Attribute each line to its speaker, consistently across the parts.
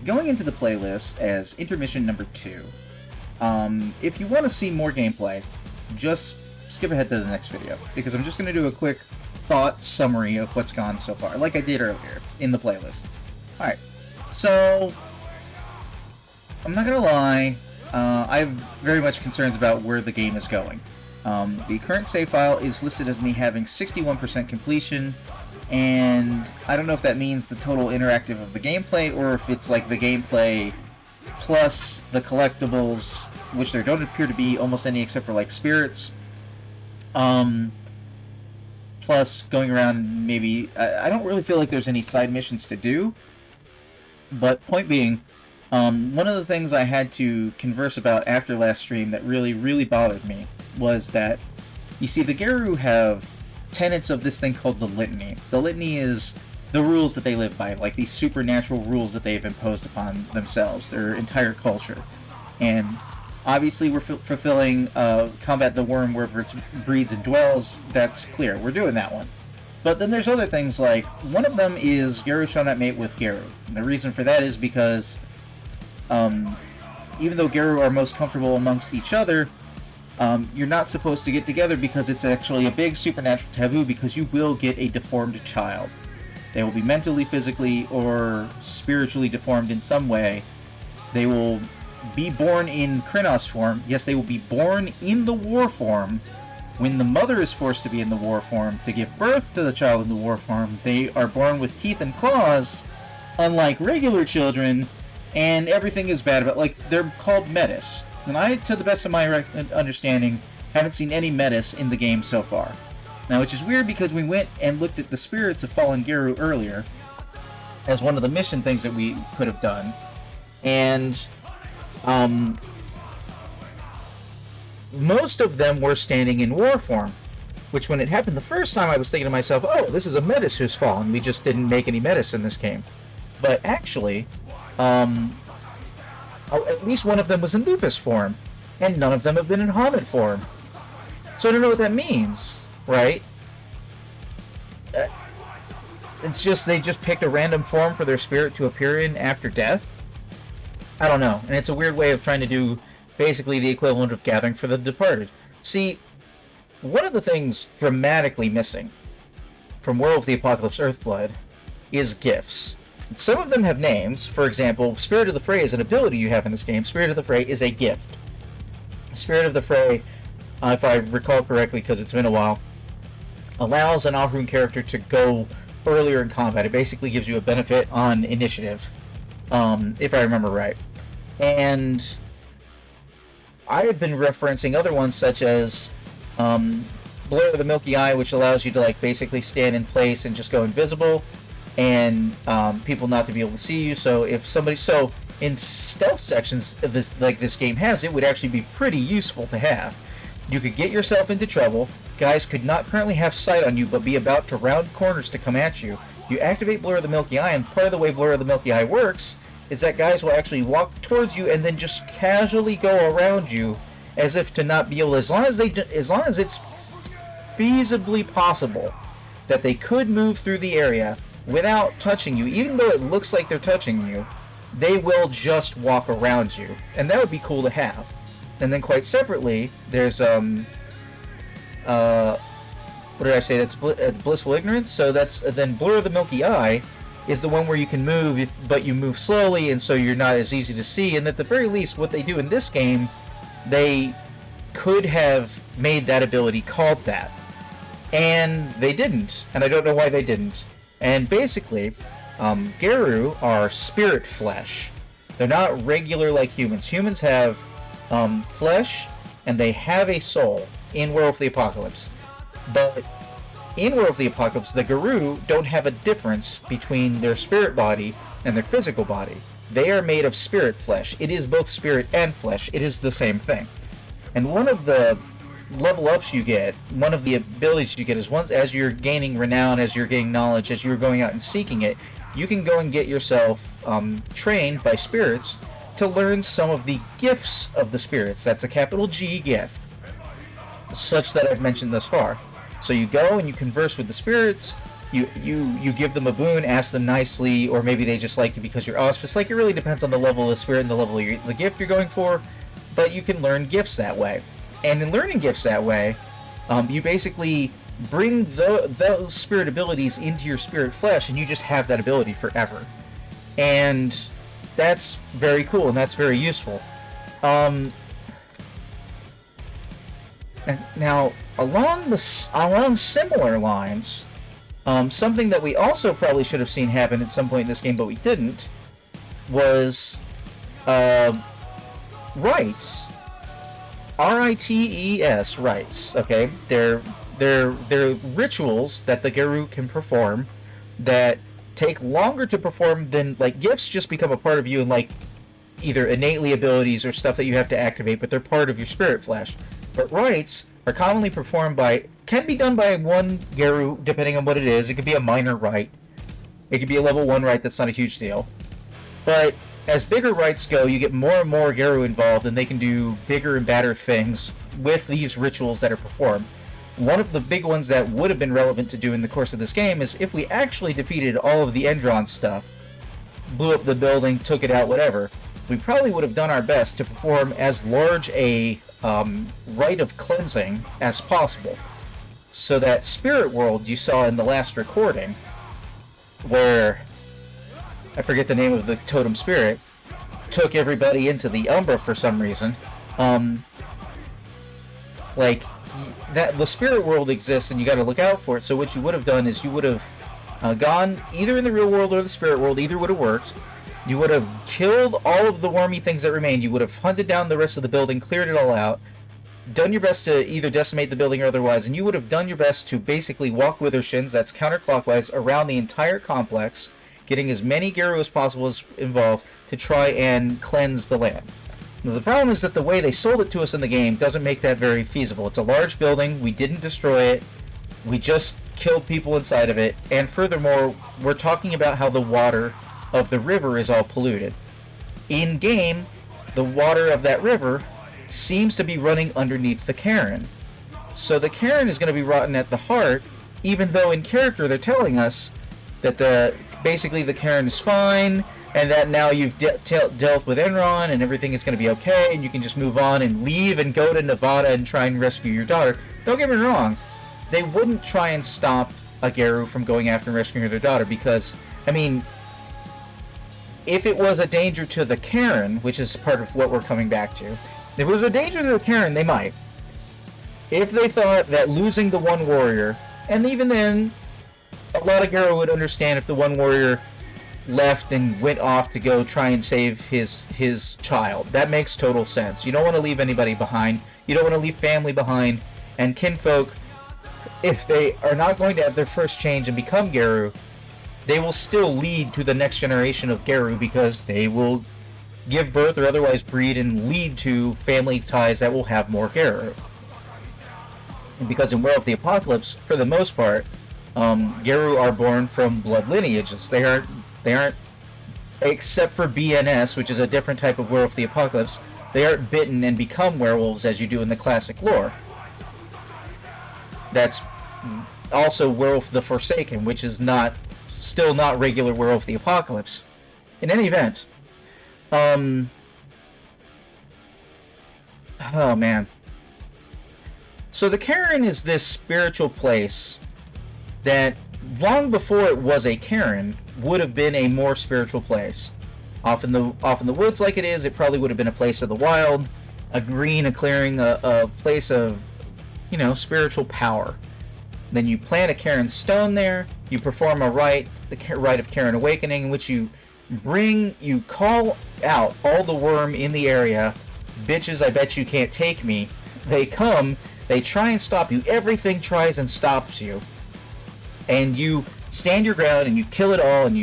Speaker 1: going into the playlist as Intermission number 2. If you want to see more gameplay, just skip ahead to the next video, because I'm just going to do a quick thought summary of what's gone so far, like I did earlier in the playlist. Alright, so I'm not going to lie, I have very much concerns about where the game is going. The current save file is listed as me having 61% completion, and I don't know if that means the total interactive of the gameplay, or if it's like the gameplay plus the collectibles, which there don't appear to be almost any except for like spirits. Plus going around maybe, I don't really feel like there's any side missions to do, but point being, one of the things I had to converse about after last stream that really bothered me was that, you see, the Geru have tenets of this thing called the Litany. The Litany is the rules that they live by, like these supernatural rules that they've imposed upon themselves, their entire culture. And obviously we're fulfilling Combat the Worm wherever it breeds and dwells. That's clear, we're doing that one. But then there's other things, like, one of them is Geru shall not mate with Geru. And the reason for that is because even though Geru are most comfortable amongst each other, you're not supposed to get together because it's actually a big supernatural taboo, because you will get a deformed child. They will be mentally, physically, or spiritually deformed in some way. They will be born in Krynos form. Yes, they will be born in the war form. When the mother is forced to be in the war form to give birth to the child in the war form, they are born with teeth and claws, unlike regular children, and everything is bad about, like, they're called metis. And I, to the best of my understanding, haven't seen any metis in the game so far. Now, which is weird because we went and looked at the spirits of fallen Geru earlier as one of the mission things that we could have done, and most of them were standing in war form, which when it happened the first time I was thinking to myself, oh, this is a metis who's fallen, we just didn't make any metis in this game. But actually, at least one of them was in lupus form, and none of them have been in Hamid form. So I don't know what that means. Right? It's just, they just picked a random form for their spirit to appear in after death? I don't know. And it's a weird way of trying to do basically the equivalent of gathering for the departed. See, one of the things dramatically missing from Werewolf the Apocalypse Earthblood is gifts. Some of them have names. For example, Spirit of the Fray is an ability you have in this game. Spirit of the Fray is a gift. Spirit of the Fray, if I recall correctly because it's been a while, allows an Ahroun character to go earlier in combat. It basically gives you a benefit on initiative, if I remember right. And I have been referencing other ones such as Blur of the Milky Eye, which allows you to, like, basically stand in place and just go invisible, and people not to be able to see you. So if somebody, so in stealth sections of this, like this game has, it would actually be pretty useful to have. You could get yourself into trouble. Guys could not currently have sight on you, but be about to round corners to come at you. You activate Blur of the Milky Eye, and part of the way Blur of the Milky Eye works is that guys will actually walk towards you and then just casually go around you, as if to not be able, as long as it's feasibly possible that they could move through the area without touching you, even though it looks like they're touching you, they will just walk around you, and that would be cool to have. And then quite separately, there's what did I say? That's Blissful Ignorance. So that's then Blur of the Milky Eye is the one where you can move, but you move slowly, and so you're not as easy to see. And at the very least, what they do in this game, they could have made that ability called that, and they didn't. And I don't know why they didn't. And basically, Geru are spirit flesh. They're not regular like humans. Humans have flesh, and they have a soul in Werewolf the Apocalypse. But in Werewolf the Apocalypse, the Geru don't have a difference between their spirit body and their physical body. They are made of spirit flesh. It is both spirit and flesh. It is the same thing. And one of the level ups you get, one of the abilities you get is once, as you're gaining renown, as you're gaining knowledge, as you're going out and seeking it, you can go and get yourself trained by spirits to learn some of the gifts of the spirits. That's a capital G gift, such that I've mentioned thus far. So you go and you converse with the spirits, You give them a boon, ask them nicely, or maybe they just like you because you're auspicious. Like, it really depends on the level of the spirit and the level of the gift you're going for, but you can learn gifts that way. And in learning gifts that way, you basically bring those spirit abilities into your spirit flesh, and you just have that ability forever. And that's very cool, and that's very useful. Now, along similar lines, something that we also probably should have seen happen at some point in this game, but we didn't, was rites. R-I-T-E-S, rites. Okay, they're rituals that the Geru can perform that take longer to perform than, like, gifts just become a part of you and, like, either innately abilities or stuff that you have to activate, but they're part of your spirit flesh. But rites are commonly performed can be done by one Geru, depending on what it is. It could be a minor rite. It could be a level 1 rite that's not a huge deal. But as bigger rites go, you get more and more Geru involved, and they can do bigger and badder things with these rituals that are performed. One of the big ones that would have been relevant to do in the course of this game is if we actually defeated all of the Endron stuff, blew up the building, took it out, whatever, we probably would have done our best to perform as large a rite of cleansing as possible. So that spirit world you saw in the last recording, where I forget the name of the totem spirit, took everybody into the Umbra for some reason. That the spirit world exists, and you got to look out for it. So what you would have done is you would have gone either in the real world or the spirit world. Either would have worked. You would have killed all of the wormy things that remained. You would have hunted down the rest of the building, cleared it all out, done your best to either decimate the building or otherwise, and you would have done your best to basically walk with her shins, that's counterclockwise, around the entire complex, getting as many Geru as possible involved to try and cleanse the land. Now, the problem is that the way they sold it to us in the game doesn't make that very feasible. It's a large building, we didn't destroy it, we just killed people inside of it, and furthermore, we're talking about how the water of the river is all polluted. In-game, the water of that river seems to be running underneath the Cairn. So the Cairn is going to be rotten at the heart, even though in character they're telling us that basically the Cairn is fine, and that now you've dealt with Enron and everything is going to be okay, and you can just move on and leave and go to Nevada and try and rescue your daughter. Don't get me wrong, they wouldn't try and stop a Geru from going after and rescuing their daughter, because, I mean, if it was a danger to the Cairn, which is part of what we're coming back to, if it was a danger to the Cairn, they might. If they thought that losing the one warrior, and even then, a lot of Geru would understand if the one warrior left and went off to go try and save his child. That makes total sense. You don't want to leave anybody behind. You don't want to leave family behind. And kinfolk, if they are not going to have their first change and become Geru, they will still lead to the next generation of Geru, because they will give birth or otherwise breed and lead to family ties that will have more Geru. And because in Werewolf the Apocalypse, for the most part, Geru are born from blood lineages. They aren't, except for BNS, which is a different type of Werewolf the Apocalypse, they aren't bitten and become werewolves as you do in the classic lore. That's also Werewolf the Forsaken, which is still not regular Werewolf the Apocalypse. In any event, oh man. So the Cairn is this spiritual place that, long before it was a Cairn, would have been a more spiritual place. Off in the woods like it is, it probably would have been a place of the wild, a green, a clearing, a place of, spiritual power. Then you plant a Cairn stone there, you perform a rite, the rite of Cairn Awakening, in which you call out all the worm in the area, bitches, I bet you can't take me. They come, they try and stop you, everything tries and stops you, and you stand your ground and you kill it all, and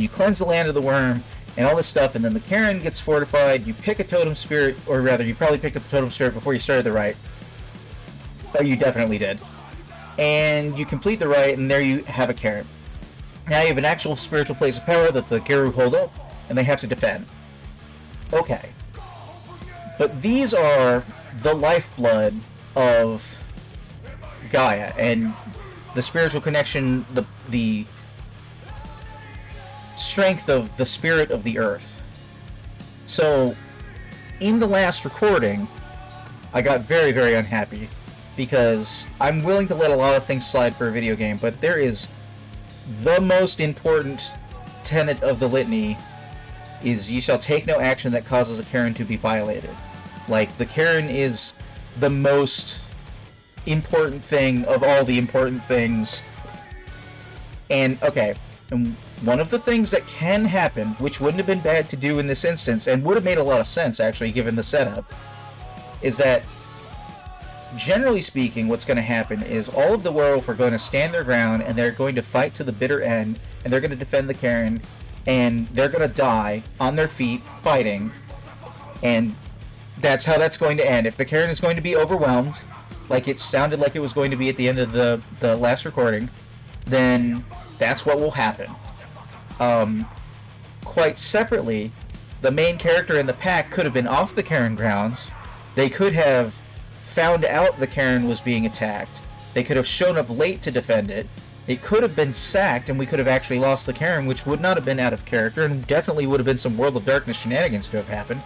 Speaker 1: you cleanse the land of the worm, and all this stuff, and then the Cairn gets fortified, you pick a totem spirit, or rather, you probably picked up a totem spirit before you started the rite. Oh, you definitely did. And you complete the rite, and there you have a Cairn. Now you have an actual spiritual place of power that the Geru hold up, and they have to defend. Okay. But these are the lifeblood of Gaia, and the spiritual connection, the strength of the spirit of the earth. So, in the last recording, I got very, very unhappy, because I'm willing to let a lot of things slide for a video game, but there is the most important tenet of the litany is ye shall take no action that causes a Karen to be violated. Like, the Karen is the most important thing of all the important things. And, okay, and one of the things that can happen, which wouldn't have been bad to do in this instance, and would have made a lot of sense, actually, given the setup, is that, generally speaking, what's going to happen is all of the werewolf are going to stand their ground, and they're going to fight to the bitter end, and they're going to defend the Karen, and they're going to die on their feet, fighting, and that's how that's going to end. If the Karen is going to be overwhelmed, like it sounded like it was going to be at the end of the last recording, then that's what will happen. Quite separately, the main character in the pack could have been off the Karen grounds. They could have found out the Karen was being attacked. They could have shown up late to defend it. It could have been sacked, and we could have actually lost the Karen, which would not have been out of character, and definitely would have been some World of Darkness shenanigans to have happened.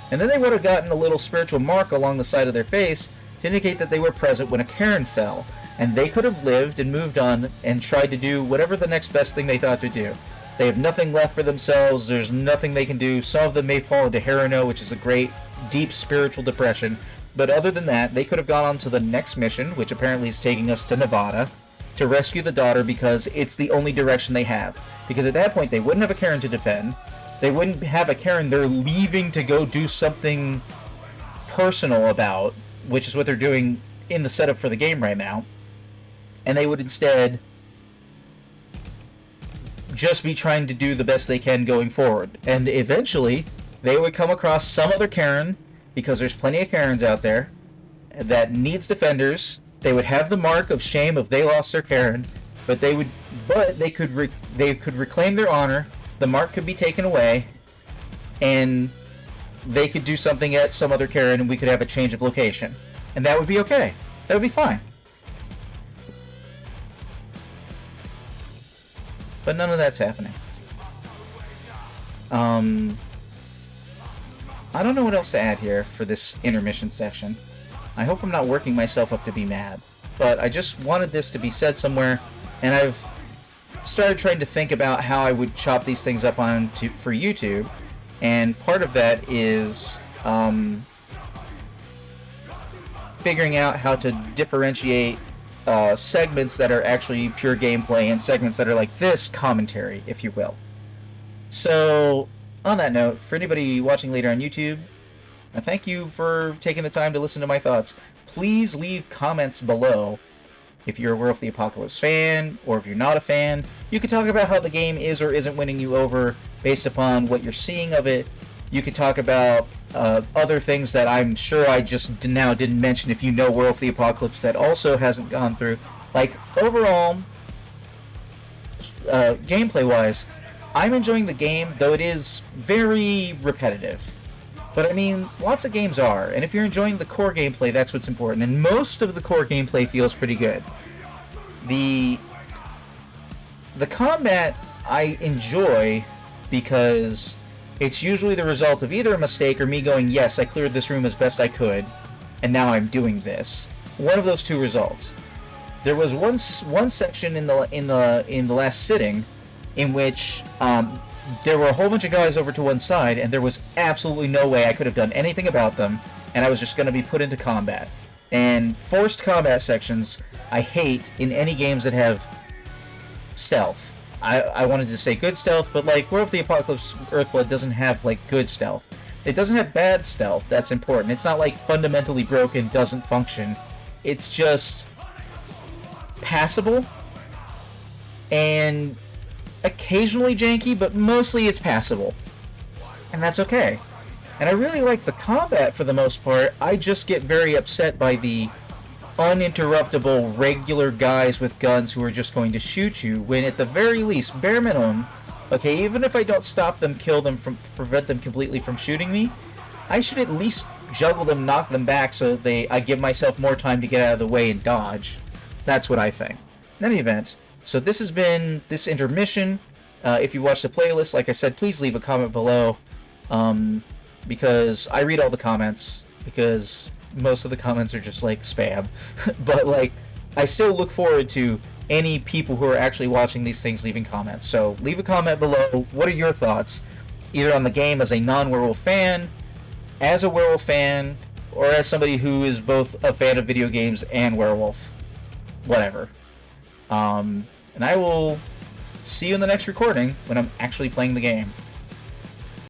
Speaker 1: And then they would have gotten a little spiritual mark along the side of their face to indicate that they were present when a Karen fell, and they could have lived and moved on and tried to do whatever the next best thing they thought to do. They have nothing left for themselves, there's nothing they can do. Some of them may fall into Harano, which is a great, deep spiritual depression, but other than that, they could have gone on to the next mission, which apparently is taking us to Nevada, to rescue the daughter, because it's the only direction they have. Because at that point, they wouldn't have a Karen to defend, they wouldn't have a Karen they're leaving to go do something personal about, which is what they're doing in the setup for the game right now, and they would instead just be trying to do the best they can going forward. And eventually, they would come across some other Karen, because there's plenty of Karens out there, that needs defenders. They would have the mark of shame if they lost their Karen, but they could reclaim their honor, the mark could be taken away, and they could do something at some other Karen, and we could have a change of location. And that would be okay. That would be fine. But none of that's happening. I don't know what else to add here for this intermission section. I hope I'm not working myself up to be mad. But I just wanted this to be said somewhere, and I've started trying to think about how I would chop these things up for YouTube, and part of that is figuring out how to differentiate segments that are actually pure gameplay and segments that are like this, commentary, if you will. So, on that note, for anybody watching later on YouTube, I thank you for taking the time to listen to my thoughts. Please leave comments below if you're a Werewolf the Apocalypse fan, or if you're not a fan. You can talk about how the game is or isn't winning you over based upon what you're seeing of it. You could talk about other things that I'm sure I just now didn't mention if you know Werewolf the Apocalypse that also hasn't gone through. Like, overall, gameplay-wise, I'm enjoying the game, though it is very repetitive. But I mean, lots of games are, and if you're enjoying the core gameplay, that's what's important, and most of the core gameplay feels pretty good. The combat I enjoy because it's usually the result of either a mistake or me going, yes, I cleared this room as best I could, and now I'm doing this. One of those two results. There was one section in the last sitting in which there were a whole bunch of guys over to one side, and there was absolutely no way I could have done anything about them, and I was just going to be put into combat. And forced combat sections I hate in any games that have stealth. I wanted to say good stealth, but like Werewolf the Apocalypse Earthblood doesn't have like good stealth. It doesn't have bad stealth, that's important. It's not like fundamentally broken, doesn't function. It's just passable and occasionally janky, but mostly it's passable. And that's okay. And I really like the combat for the most part. I just get very upset by the uninterruptible regular guys with guns who are just going to shoot you, when at the very least, bare minimum, okay, even if I don't stop them, kill them, prevent them completely from shooting me, I should at least juggle them, knock them back, so I give myself more time to get out of the way and dodge. That's what I think. In any event, so this has been this intermission. If you watched the playlist, like I said, please leave a comment below, because I read all the comments, because most of the comments are just like spam. But like, I still look forward to any people who are actually watching these things leaving comments. So leave a comment below. What are your thoughts, either on the game as a non-werewolf fan, as a werewolf fan, or as somebody who is both a fan of video games and werewolf? Whatever. And I will see you in the next recording when I'm actually playing the game.